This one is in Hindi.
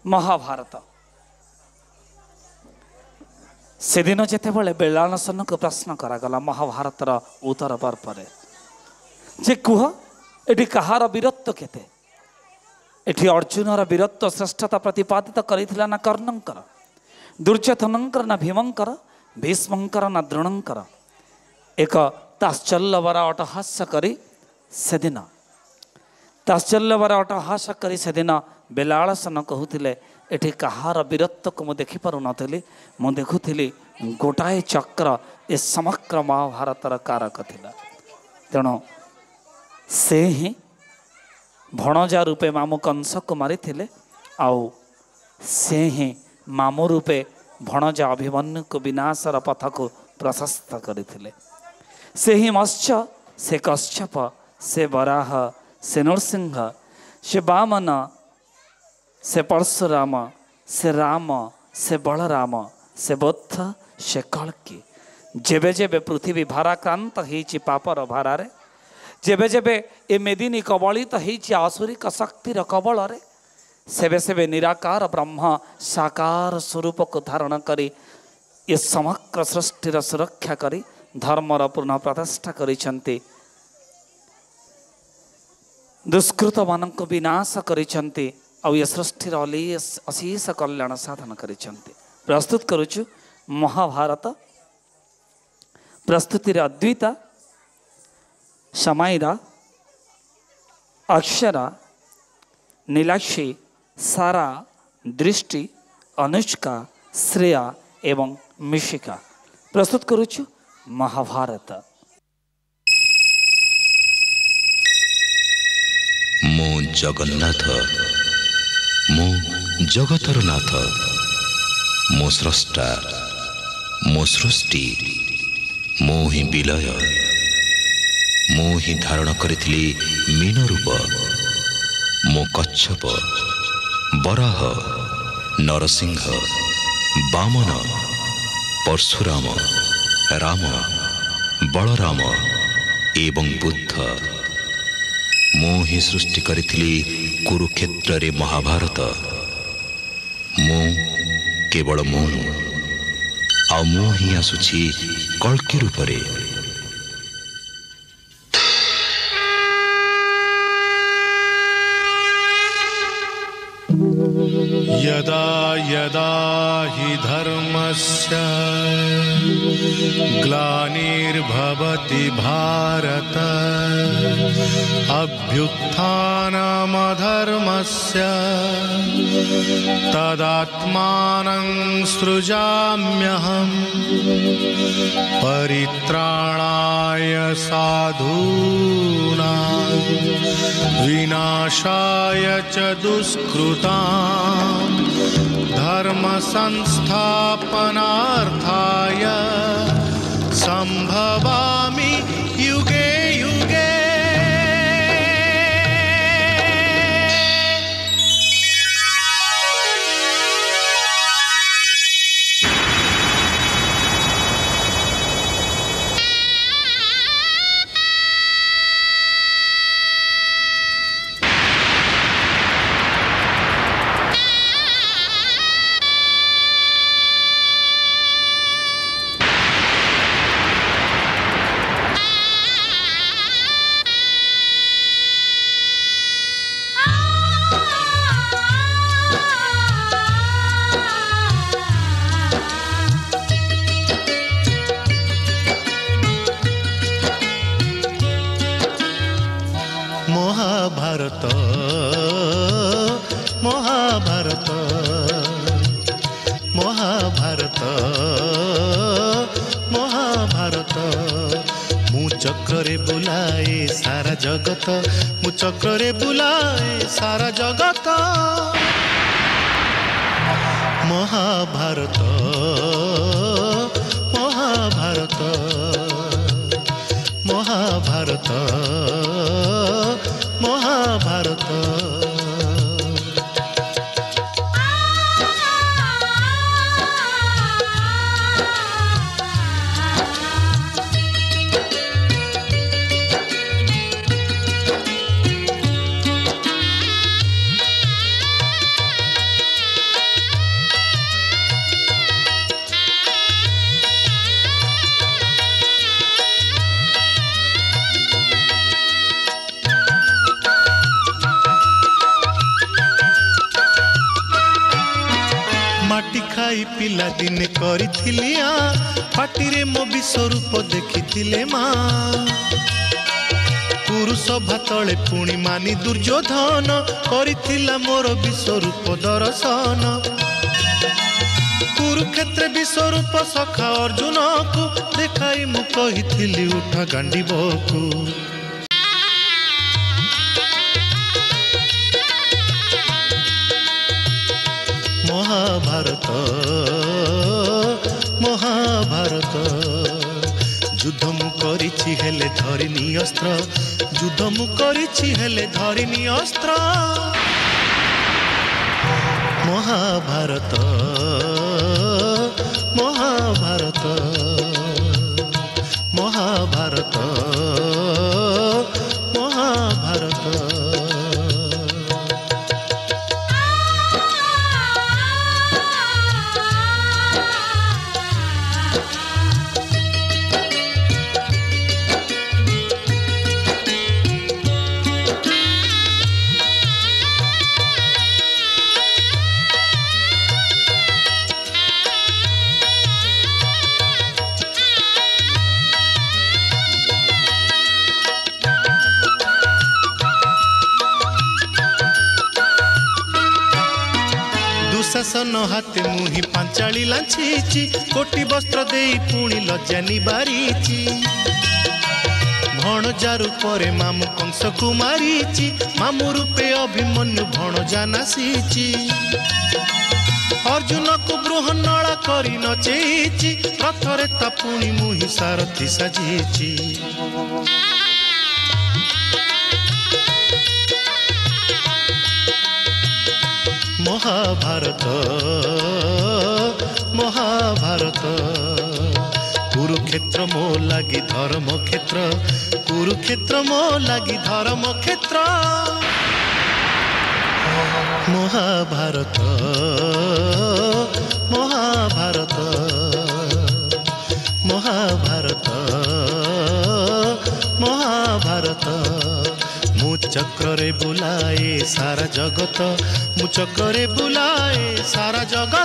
महाभारत से दिन जितेबाला बेलानसन को प्रश्न करागला महाभारतर उत्तर पर्व जे कुह एटी कहार वीरत्व केते एटी अर्जुनर वीरत्व श्रेष्ठता प्रतिपादित करिथिला ना कर्णंकर दुर्योधनंकर ना भीमंकर भीष्मंकर ना द्रोणंकर एक ताश्चल्यभरा अटहास्य करी सेदिन ताश्चल्यभरा अटहास्य करी सेदिन बेलाळसन कहूथिले एठी कहार वीरत्व को मु देखि पारु नथिली मु देखुथिली गोटाए चक्र ए समग्र महाभारतर कारक थिला तेणु से ही भणजा रूपे मामू कंस को मारी आउ से ही मामू रूपे भणजा अभिमन्यु को विनाशर पथ को प्रशस्त करथिले से ही मत्स्य से कश्यप से वराह से नृसिंह से वामन से परशुराम से राम से बलराम से बुद्ध से कल्कि जेबे जेबे पृथ्वी भाराक्रांत होइछि पापर भारारे जेबे जेबे ए मेदिनी कबलित होइछि आसुरिक शक्तिर कबल रे सेबे सेबे निराकार ब्रह्म साकार स्वरूप को धारण करी ये समग्र सृष्टिर सुरक्षा करी धर्मर पूर्ण प्रतिष्ठा करिसंती दुष्कृत मानक विनाश करिसंती आउ ये सृष्टिर अशेष कल्याण साधन करिसंती प्रस्तुत करुचु महाभारत प्रस्तुतिर अद्विता समाइरा अक्षरा नीलाक्षी सारा दृष्टि अनुष्का श्रेया एवं मिशिका प्रस्तुत करुचु महाभारत मो जगन्नाथ मो जगतर नाथ मो स्रष्टा मो सृष्टि मो ही विलय मो ही धारण करिथिली मीन रूप मो कच्छप बराह नरसिंह वामन परशुराम राम बलराम एवं बुद्ध मो ही सृष्टि करिथिली कुरुक्षेत्र रे महाभारत मो केवल मो आ मो ही आसुछि कल्कि रूप रे यदा यदा हि धर्मस्य ग्लानिर्भवति भारत अभ्युत्थानमधर्मस्य तदात्मानं सृजाम्यहम् परित्राणाय साधूनां विनाशाय च दुष्कृतां धर्म संस्थापनार्थाय संभवामि युगे युगे। महाभारत महाभारत महाभारत महाभारत मु चक्रे बुलाए सारा जगत मु चक्रे बुलाए सारा जगत महाभारत महाभारत महाभारत महाभारत माटी खाई पिला दिने करिथिली पाटिरे मो विश्वरूप देखिथिले माँ पुरुष भातले पुणी मानी दुर्योधन करिथिला मोर विश्वरूप दर्शन कुरुक्षेत्र विश्वरूप सखा अर्जुन को देखाई मु कहिथिली उठा गांडीबकु महाभारत महाभारत युद्ध मु करिछि हेले धरिनी अस्त्र युद्ध मु करिछि हेले धरिनी अस्त्र महाभारत महाभारत महाभारत महाभारत दुशासन हाथे मुही पांचाली लांछीची कोटी वस्त्र देई पुणी लज्जा निबारीची भणजा रूपरे मामु कंस को मारीची मामु रूपे अभिमन्यु भणजा नासीची अर्जुन को बृहन्नला करी नचेईची रथरे ता पुणी मुही सारथी साजीची महाभारत महाभारत कुरुक्षेत्र मो लागी धर्म क्षेत्र कुरुक्षेत्र मो लागी धर्म क्षेत्र महाभारत महाभारत महाभारत महाभारत मु चक्र रे बुलाए सारा जगत मु चक्र रे बुलाए सारा जगत।